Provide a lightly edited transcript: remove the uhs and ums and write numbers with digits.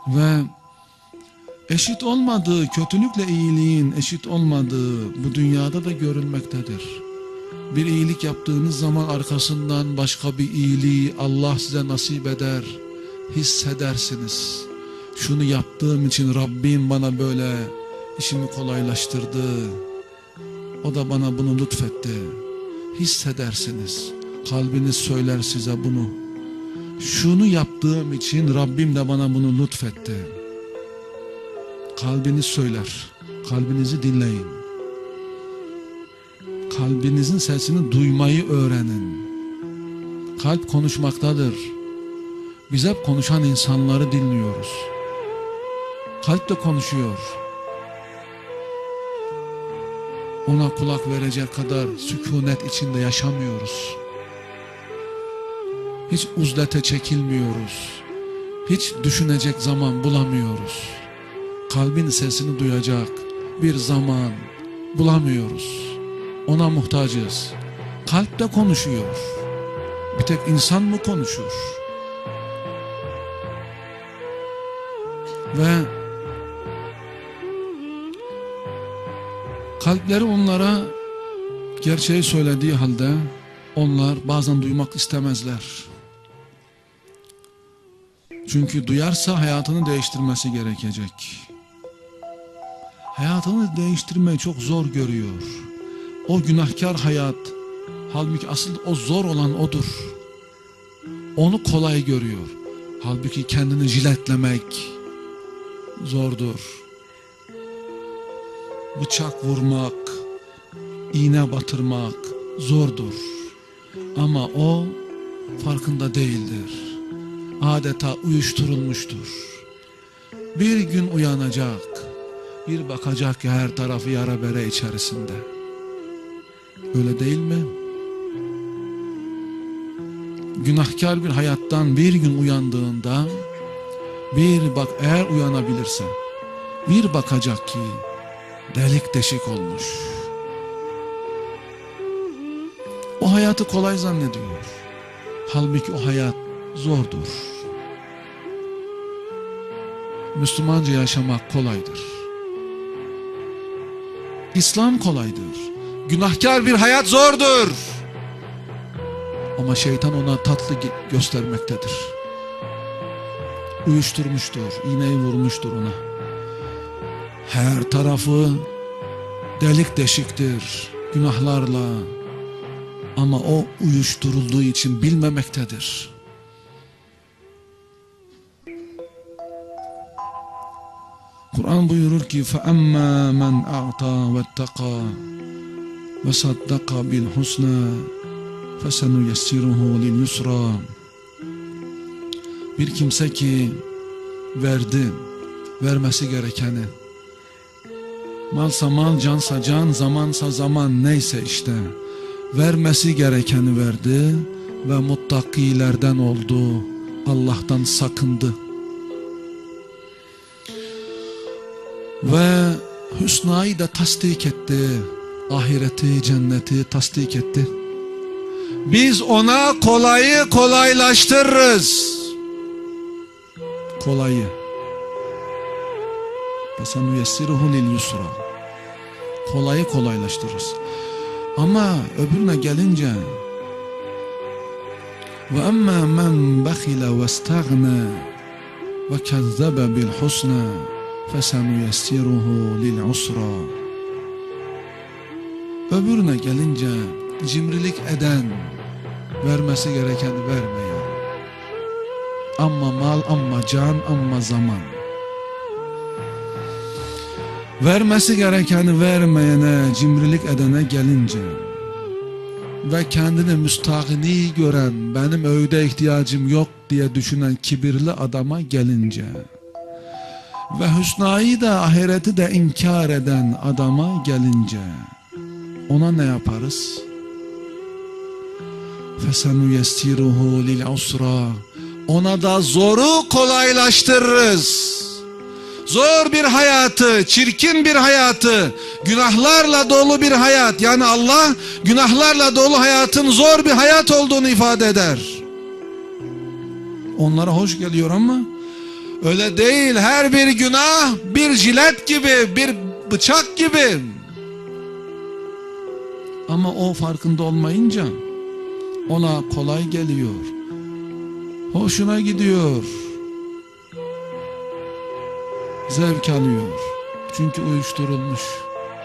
Ve eşit olmadığı, kötülükle iyiliğin eşit olmadığı bu dünyada da görülmektedir. Bir iyilik yaptığınız zaman arkasından başka bir iyiliği Allah size nasip eder, hissedersiniz. Şunu yaptığım için Rabbim bana böyle işimi kolaylaştırdı, o da bana bunu lütfetti. Hissedersiniz, kalbiniz söyler size bunu. Şunu yaptığım için Rabbim de bana bunu lütfetti. Kalbiniz söyler, kalbinizi dinleyin. Kalbinizin sesini duymayı öğrenin. Kalp konuşmaktadır. Biz hep konuşan insanları dinliyoruz. Kalp de konuşuyor. Ona kulak verecek kadar sükunet içinde yaşamıyoruz. Hiç uzlete çekilmiyoruz. Hiç düşünecek zaman bulamıyoruz. Kalbin sesini duyacak bir zaman bulamıyoruz. Ona muhtacız. Kalp de konuşuyor. Bir tek insan mı konuşur? Ve kalpleri onlara gerçeği söylediği halde onlar bazen duymak istemezler. Çünkü duyarsa hayatını değiştirmesi gerekecek. Hayatını değiştirmeyi çok zor görüyor. O günahkar hayat, halbuki asıl o zor olan odur. Onu kolay görüyor. Halbuki kendini jiletlemek zordur. Bıçak vurmak, iğne batırmak zordur. Ama o farkında değildir. Adeta uyuşturulmuştur. Bir gün uyanacak, bir bakacak ki her tarafı yara bere içerisinde. Öyle değil mi? Günahkar bir hayattan bir gün uyandığında, eğer uyanabilirse, bir bakacak ki delik deşik olmuş. O hayatı kolay zannediyor. Halbuki o hayat zordur. Müslümanca yaşamak kolaydır. İslam kolaydır. Günahkar bir hayat zordur. Ama şeytan ona tatlı göstermektedir. Uyuşturmuştur, iğneyi vurmuştur ona. Her tarafı delik deşiktir günahlarla. Ama o uyuşturulduğu için bilmemektedir. Kur'an buyurur ki فَأَمَّا مَنْ أَعْطَى وَاتَّقَى وَصَدَّقَ بِالْحُسْنَى فَسَنُيَسِّرُهُ لِلْيُسْرَى. Bir kimse ki verdi, vermesi gerekeni, malsa mal, cansa can, zamansa zaman, neyse işte, vermesi gerekeni verdi ve muttakilerden oldu, Allah'tan sakındı. Ve hüsnayı da tasdik etti, ahireti, cenneti tasdik etti. Biz ona kolayı kolaylaştırırız. Kolayı. فَسَنُيَسِّرُهُ لِلْيُسْرَى. Kolayı kolaylaştırırız. Ama öbürüne gelince وَأَمَّا مَنْ بَخِلَ وَاسْتَغْنَى وَكَذَّبَ بِالْحُسْنَى فَسَنُيَسِّرُهُ لِلْعُسْرَى. Öbürüne gelince cimrilik eden, vermesi gerekeni vermeyen, amma mal, amma can, amma zaman, vermesi gerekeni vermeyene, cimrilik edene gelince ve kendini müstahni gören, benim öğüde ihtiyacım yok diye düşünen kibirli adama gelince ve hüsnayı da ahireti de inkar eden adama gelince ona ne yaparız? فَسَنُيَسِّرُهُ لِلْعُسْرَى. Ona da zoru kolaylaştırırız. Zor bir hayatı, çirkin bir hayatı, günahlarla dolu bir hayat. Yani Allah günahlarla dolu hayatın zor bir hayat olduğunu ifade eder. onlara hoş geliyor ama öyle değil. Her bir günah bir jilet gibi, bir bıçak gibi. Ama o farkında olmayınca ona kolay geliyor, hoşuna gidiyor, zevk alıyor. Çünkü uyuşturulmuş.